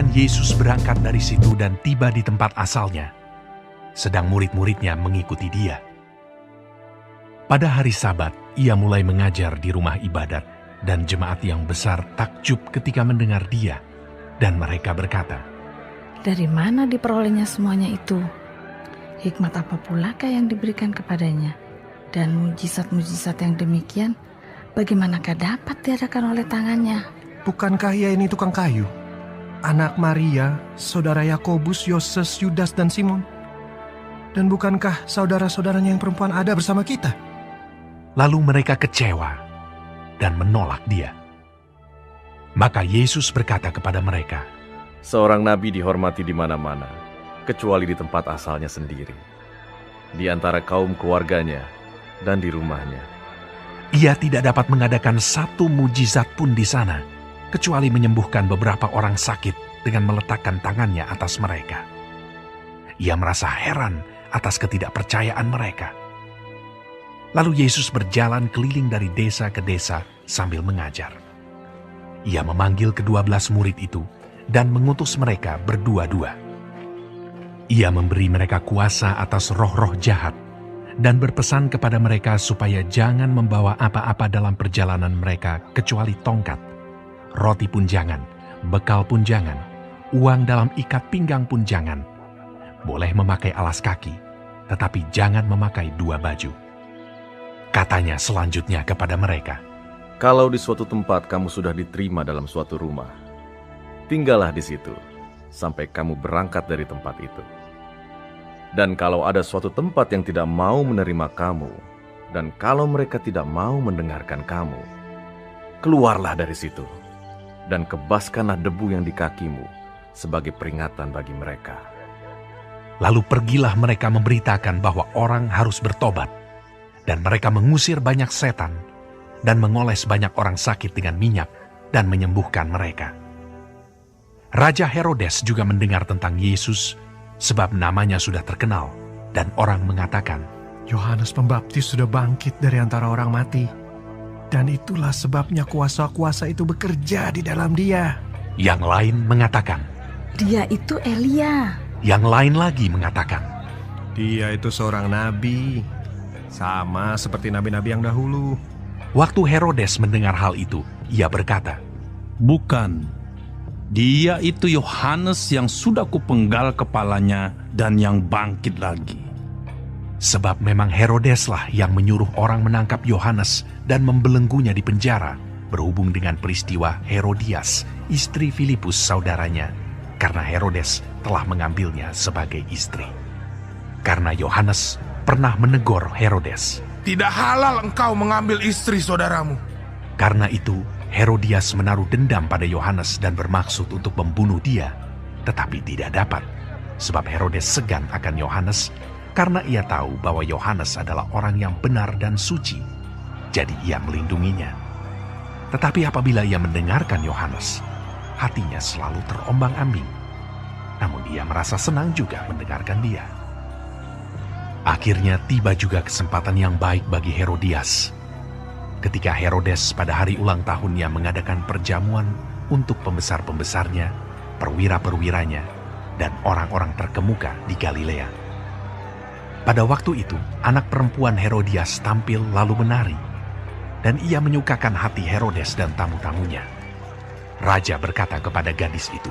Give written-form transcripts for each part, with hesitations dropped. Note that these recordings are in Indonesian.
Kemudian Yesus berangkat dari situ dan tiba di tempat asalnya, sedang murid-muridnya mengikuti dia. Pada hari Sabat, ia mulai mengajar di rumah ibadat, dan jemaat yang besar takjub ketika mendengar dia, dan mereka berkata, "Dari mana diperolehnya semuanya itu? Hikmat apa pulakah yang diberikan kepadanya? Dan mujizat-mujizat yang demikian, bagaimanakah dapat diadakan oleh tangannya?" Bukankah ia ini tukang kayu? Anak Maria, saudara Yakobus, Yoses, Yudas, dan Simon? Dan bukankah saudara-saudaranya yang perempuan ada bersama kita? Lalu mereka kecewa dan menolak dia. Maka Yesus berkata kepada mereka, "Seorang nabi dihormati di mana-mana, kecuali di tempat asalnya sendiri, di antara kaum keluarganya dan di rumahnya." Ia tidak dapat mengadakan satu mujizat pun di sana, kecuali menyembuhkan beberapa orang sakit dengan meletakkan tangannya atas mereka. Ia merasa heran atas ketidakpercayaan mereka. Lalu Yesus berjalan keliling dari desa ke desa sambil mengajar. Ia memanggil ke-12 murid itu dan mengutus mereka berdua-dua. Ia memberi mereka kuasa atas roh-roh jahat dan berpesan kepada mereka supaya jangan membawa apa-apa dalam perjalanan mereka kecuali tongkat, roti pun jangan, bekal pun jangan, uang dalam ikat pinggang pun jangan. Boleh memakai alas kaki, tetapi jangan memakai 2 baju. Katanya selanjutnya kepada mereka, "Kalau di suatu tempat kamu sudah diterima dalam suatu rumah, tinggallah di situ sampai kamu berangkat dari tempat itu. Dan kalau ada suatu tempat yang tidak mau menerima kamu, dan kalau mereka tidak mau mendengarkan kamu, keluarlah dari situ, dan kebaskanlah debu yang di kakimu sebagai peringatan bagi mereka." Lalu pergilah mereka memberitakan bahwa orang harus bertobat, dan mereka mengusir banyak setan, dan mengoles banyak orang sakit dengan minyak, dan menyembuhkan mereka. Raja Herodes juga mendengar tentang Yesus, sebab namanya sudah terkenal, dan orang mengatakan, Yohanes Pembaptis sudah bangkit dari antara orang mati, dan itulah sebabnya kuasa-kuasa itu bekerja di dalam dia. Yang lain mengatakan, "Dia itu Elia." yang lain lagi mengatakan, Dia itu seorang nabi, sama seperti nabi-nabi yang dahulu. Waktu Herodes mendengar hal itu, ia berkata, "Bukan, dia itu Yohanes yang sudah kupenggal kepalanya dan yang bangkit lagi." sebab memang Herodeslah yang menyuruh orang menangkap Yohanes dan membelenggunya di penjara berhubung dengan peristiwa Herodias, istri Filipus saudaranya, karena Herodes telah mengambilnya sebagai istri. Karena Yohanes pernah menegur Herodes. "Tidak halal engkau mengambil istri saudaramu." Karena itu, Herodias menaruh dendam pada Yohanes dan bermaksud untuk membunuh dia, tetapi tidak dapat, sebab Herodes segan akan Yohanes, karena ia tahu bahwa Yohanes adalah orang yang benar dan suci, jadi ia melindunginya. Tetapi apabila ia mendengarkan Yohanes, hatinya selalu terombang-ambing. Namun ia merasa senang juga mendengarkan dia. Akhirnya tiba juga kesempatan yang baik bagi Herodias. Ketika Herodes pada hari ulang tahunnya mengadakan perjamuan untuk pembesar-pembesarnya, perwira-perwiranya, dan orang-orang terkemuka di Galilea. Pada waktu itu, anak perempuan Herodias tampil lalu menari, dan ia menyukakan hati Herodes dan tamu-tamunya. Raja berkata kepada gadis itu,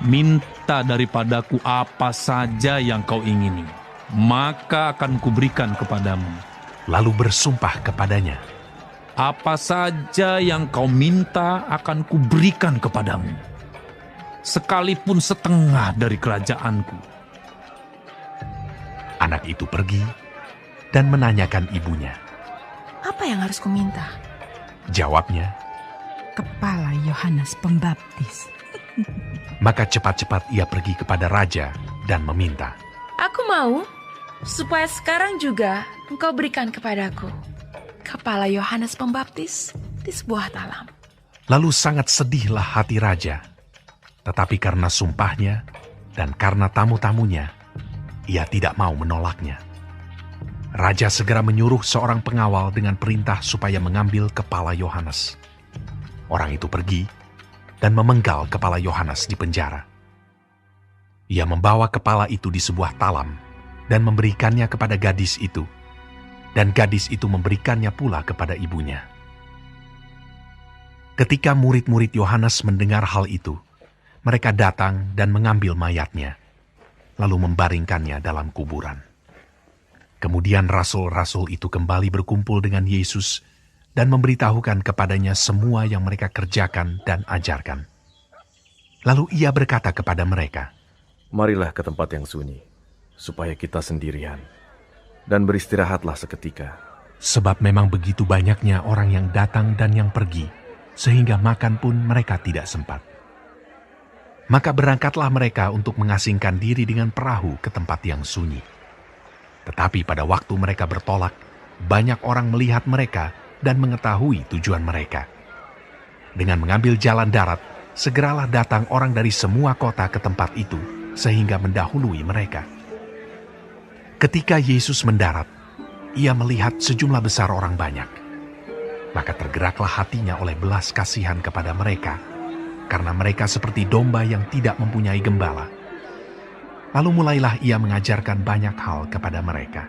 "Minta daripadaku apa saja yang kau ingini, maka akan kuberikan kepadamu." Lalu bersumpah kepadanya, "Apa saja yang kau minta akan kuberikan kepadamu, sekalipun setengah dari kerajaanku." Anak itu pergi dan menanyakan ibunya. "Apa yang harus kuminta?" Jawabnya, "Kepala Yohanes Pembaptis." maka cepat-cepat ia pergi kepada raja dan meminta. "Aku mau supaya sekarang juga engkau berikan kepadaku kepala Yohanes Pembaptis di sebuah talam." Lalu sangat sedihlah hati raja, tetapi karena sumpahnya dan karena tamu-tamunya, ia tidak mau menolaknya. Raja segera menyuruh seorang pengawal dengan perintah supaya mengambil kepala Yohanes. Orang itu pergi dan memenggal kepala Yohanes di penjara. Ia membawa kepala itu di sebuah talam dan memberikannya kepada gadis itu, dan gadis itu memberikannya pula kepada ibunya. Ketika murid-murid Yohanes mendengar hal itu, mereka datang dan mengambil mayatnya, lalu membaringkannya dalam kuburan. Kemudian rasul-rasul itu kembali berkumpul dengan Yesus dan memberitahukan kepadanya semua yang mereka kerjakan dan ajarkan. Lalu ia berkata kepada mereka, "Marilah ke tempat yang sunyi, supaya kita sendirian, dan beristirahatlah seketika." Sebab memang begitu banyaknya orang yang datang dan yang pergi, sehingga makan pun mereka tidak sempat. Maka berangkatlah mereka untuk mengasingkan diri dengan perahu ke tempat yang sunyi. Tetapi pada waktu mereka bertolak, banyak orang melihat mereka dan mengetahui tujuan mereka. Dengan mengambil jalan darat, segeralah datang orang dari semua kota ke tempat itu, sehingga mendahului mereka. Ketika Yesus mendarat, ia melihat sejumlah besar orang banyak. Maka tergeraklah hatinya oleh belas kasihan kepada mereka, karena mereka seperti domba yang tidak mempunyai gembala. Lalu mulailah ia mengajarkan banyak hal kepada mereka.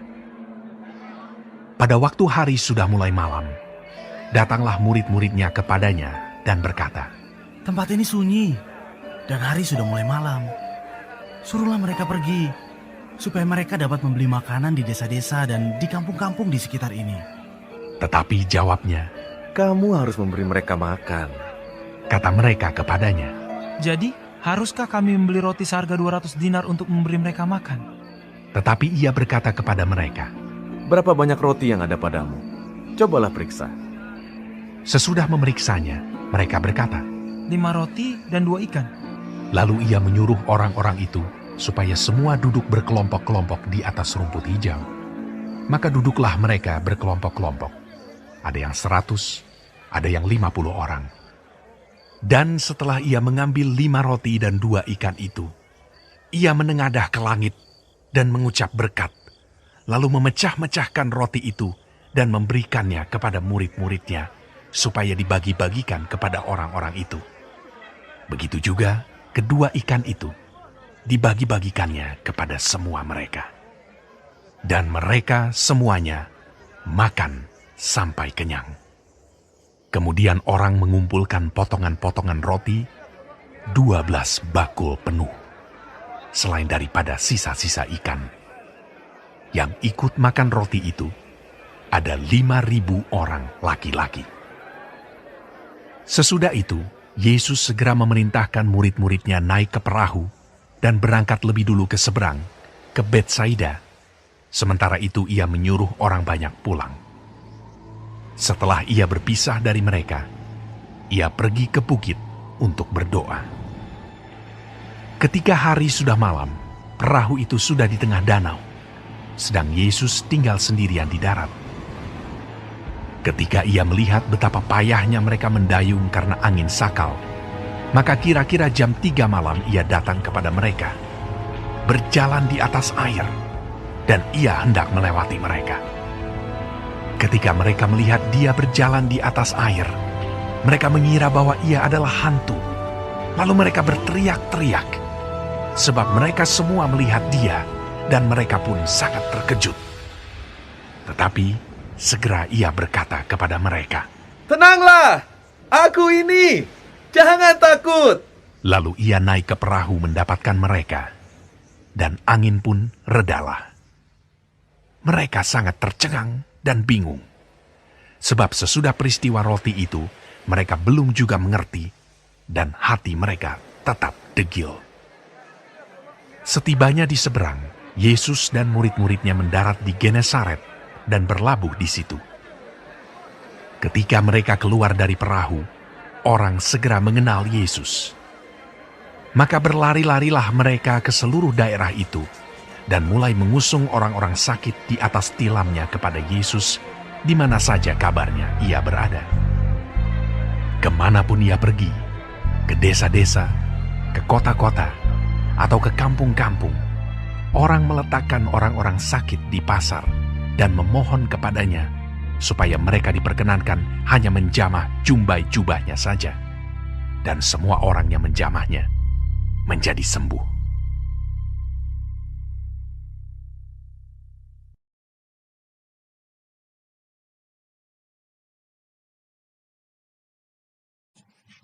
Pada waktu hari sudah mulai malam, datanglah murid-muridnya kepadanya dan berkata, "Tempat ini sunyi, dan hari sudah mulai malam. Suruhlah mereka pergi, supaya mereka dapat membeli makanan di desa-desa dan di kampung-kampung di sekitar ini." Tetapi jawabnya, "Kamu harus memberi mereka makan." Kata mereka kepadanya, "Jadi, haruskah kami membeli roti seharga 200 dinar untuk memberi mereka makan?" Tetapi ia berkata kepada mereka, "Berapa banyak roti yang ada padamu? Cobalah periksa." Sesudah memeriksanya, mereka berkata, 5 roti dan 2 ikan. Lalu ia menyuruh orang-orang itu supaya semua duduk berkelompok-kelompok di atas rumput hijau. Maka duduklah mereka berkelompok-kelompok. Ada yang 100, ada yang 50 orang. Dan setelah ia mengambil 5 roti dan 2 ikan itu, ia menengadah ke langit dan mengucap berkat, lalu memecah-mecahkan roti itu dan memberikannya kepada murid-muridnya, supaya dibagi-bagikan kepada orang-orang itu. Begitu juga kedua ikan itu dibagi-bagikannya kepada semua mereka. Dan mereka semuanya makan sampai kenyang. Kemudian orang mengumpulkan potongan-potongan roti, 12 bakul penuh, selain daripada sisa-sisa ikan. Yang ikut makan roti itu ada 5.000 orang laki-laki. Sesudah itu, Yesus segera memerintahkan murid-muridnya naik ke perahu dan berangkat lebih dulu ke seberang, ke Betsaida. Sementara itu ia menyuruh orang banyak pulang. Setelah ia berpisah dari mereka, ia pergi ke bukit untuk berdoa. Ketika hari sudah malam, perahu itu sudah di tengah danau, sedang Yesus tinggal sendirian di darat. Ketika ia melihat betapa payahnya mereka mendayung karena angin sakal, maka kira-kira jam 3 malam ia datang kepada mereka, berjalan di atas air, dan ia hendak melewati mereka. Ketika mereka melihat dia berjalan di atas air, mereka mengira bahwa ia adalah hantu. Lalu mereka berteriak-teriak, sebab mereka semua melihat dia, dan mereka pun sangat terkejut. Tetapi segera ia berkata kepada mereka, "Tenanglah, aku ini, jangan takut." Lalu ia naik ke perahu mendapatkan mereka, dan angin pun redalah. Mereka sangat tercengang dan bingung, sebab sesudah peristiwa roti itu, mereka belum juga mengerti, dan hati mereka tetap degil. Setibanya di seberang, Yesus dan murid-muridnya mendarat di Genesaret dan berlabuh di situ. Ketika mereka keluar dari perahu, orang segera mengenal Yesus. Maka berlari-larilah mereka ke seluruh daerah itu, dan mulai mengusung orang-orang sakit di atas tilamnya kepada Yesus, di mana saja kabarnya ia berada. Kemanapun ia pergi, ke desa-desa, ke kota-kota, atau ke kampung-kampung, orang meletakkan orang-orang sakit di pasar dan memohon kepadanya, supaya mereka diperkenankan hanya menjamah jumbai jubahnya saja. dan semua orang yang menjamahnya menjadi sembuh.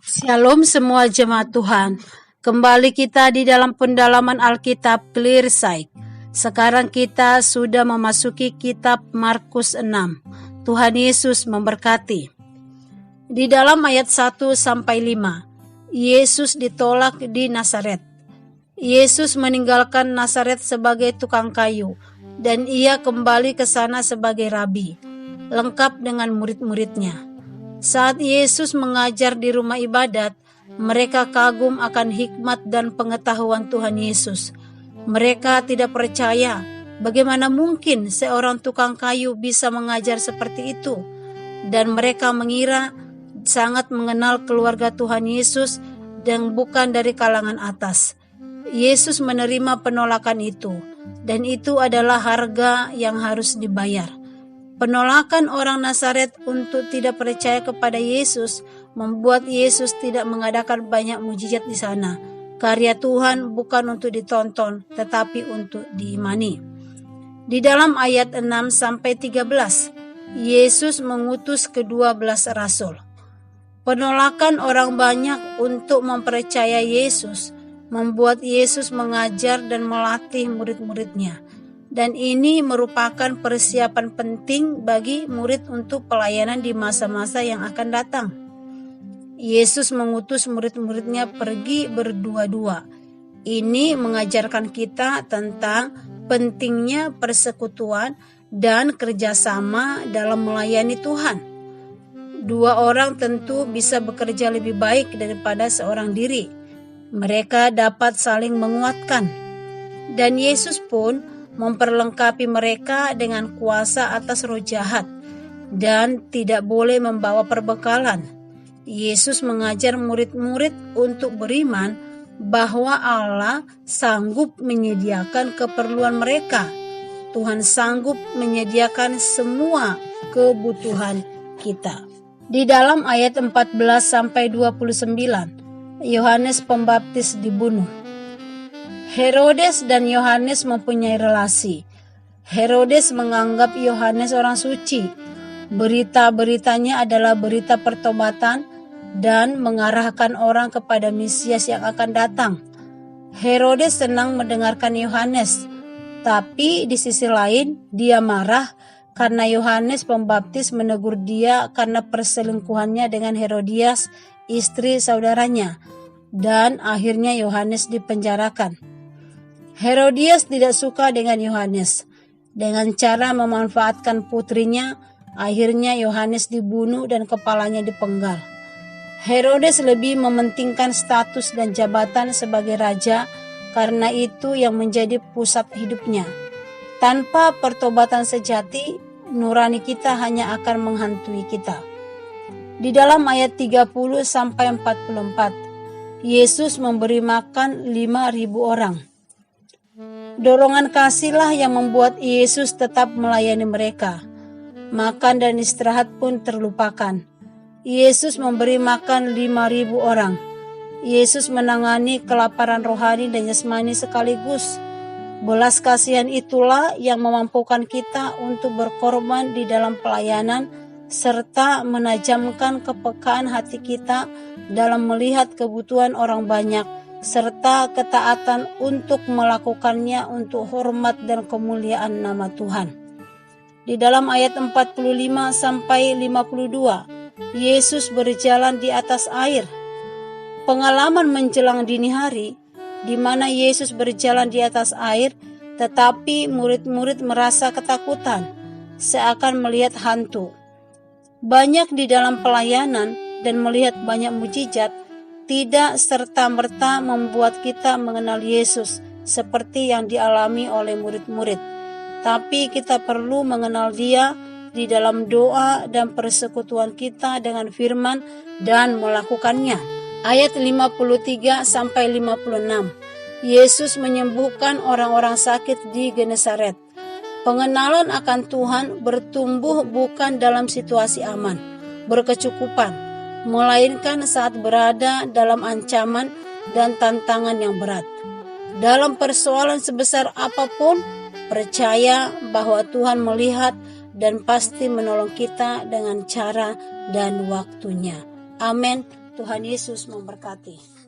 Shalom semua jemaat Tuhan. Kembali kita di dalam pendalaman Alkitab Clear Sight. Sekarang kita sudah memasuki kitab Markus 6. Tuhan Yesus memberkati. Di dalam ayat 1-5, Yesus ditolak di Nazaret. Yesus meninggalkan Nazaret sebagai tukang kayu dan ia kembali ke sana sebagai rabi, lengkap dengan murid-muridnya. Saat Yesus mengajar di rumah ibadat, mereka kagum akan hikmat dan pengetahuan Tuhan Yesus. Mereka tidak percaya bagaimana mungkin seorang tukang kayu bisa mengajar seperti itu. Dan mereka mengira sangat mengenal keluarga Tuhan Yesus dan bukan dari kalangan atas. Yesus menerima penolakan itu, dan itu adalah harga yang harus dibayar. Penolakan orang Nazaret untuk tidak percaya kepada Yesus membuat Yesus tidak mengadakan banyak mujizat di sana. Karya Tuhan bukan untuk ditonton, tetapi untuk diimani. Di dalam ayat 6-13, Yesus mengutus ke-12 rasul. Penolakan orang banyak untuk mempercayai Yesus membuat Yesus mengajar dan melatih murid-muridnya. Dan ini merupakan persiapan penting bagi murid untuk pelayanan di masa-masa yang akan datang. Yesus mengutus murid-muridnya pergi berdua-dua. Ini mengajarkan kita tentang pentingnya persekutuan dan kerjasama dalam melayani Tuhan. Dua orang tentu bisa bekerja lebih baik daripada seorang diri. Mereka dapat saling menguatkan. Dan Yesus pun memperlengkapi mereka dengan kuasa atas roh jahat dan tidak boleh membawa perbekalan. Yesus mengajar murid-murid untuk beriman bahwa Allah sanggup menyediakan keperluan mereka. Tuhan sanggup menyediakan semua kebutuhan kita. Di dalam ayat 14-29, Yohanes Pembaptis dibunuh. Herodes dan Yohanes mempunyai relasi. Herodes menganggap Yohanes orang suci. Berita-beritanya adalah berita pertobatan dan mengarahkan orang kepada Mesias yang akan datang. Herodes senang mendengarkan Yohanes, tapi di sisi lain dia marah karena Yohanes Pembaptis menegur dia karena perselingkuhannya dengan Herodias, istri saudaranya, dan akhirnya Yohanes dipenjarakan. Herodias tidak suka dengan Yohanes. Dengan cara memanfaatkan putrinya, akhirnya Yohanes dibunuh dan kepalanya dipenggal. Herodes lebih mementingkan status dan jabatan sebagai raja, karena itu yang menjadi pusat hidupnya. Tanpa pertobatan sejati, nurani kita hanya akan menghantui kita. Di dalam ayat 30-44, Yesus memberi makan 5.000 orang. Dorongan kasihlah yang membuat Yesus tetap melayani mereka. Makan dan istirahat pun terlupakan. Yesus memberi makan 5.000 orang. Yesus menangani kelaparan rohani dan jasmani sekaligus. Belas kasihan itulah yang memampukan kita untuk berkorban di dalam pelayanan serta menajamkan kepekaan hati kita dalam melihat kebutuhan orang banyak, serta ketaatan untuk melakukannya untuk hormat dan kemuliaan nama Tuhan. Di dalam ayat 45-52, Yesus berjalan di atas air. Pengalaman menjelang dini hari, di mana Yesus berjalan di atas air, tetapi murid-murid merasa ketakutan, seakan melihat hantu. Banyak di dalam pelayanan dan melihat banyak mujizat tidak serta-merta membuat kita mengenal Yesus seperti yang dialami oleh murid-murid. Tapi kita perlu mengenal Dia di dalam doa dan persekutuan kita dengan firman dan melakukannya. Ayat 53-56, Yesus menyembuhkan orang-orang sakit di Genesaret. Pengenalan akan Tuhan bertumbuh bukan dalam situasi aman, berkecukupan, melainkan saat berada dalam ancaman dan tantangan yang berat. Dalam persoalan sebesar apapun, percaya bahwa Tuhan melihat dan pasti menolong kita dengan cara dan waktunya. Amin. Tuhan Yesus memberkati.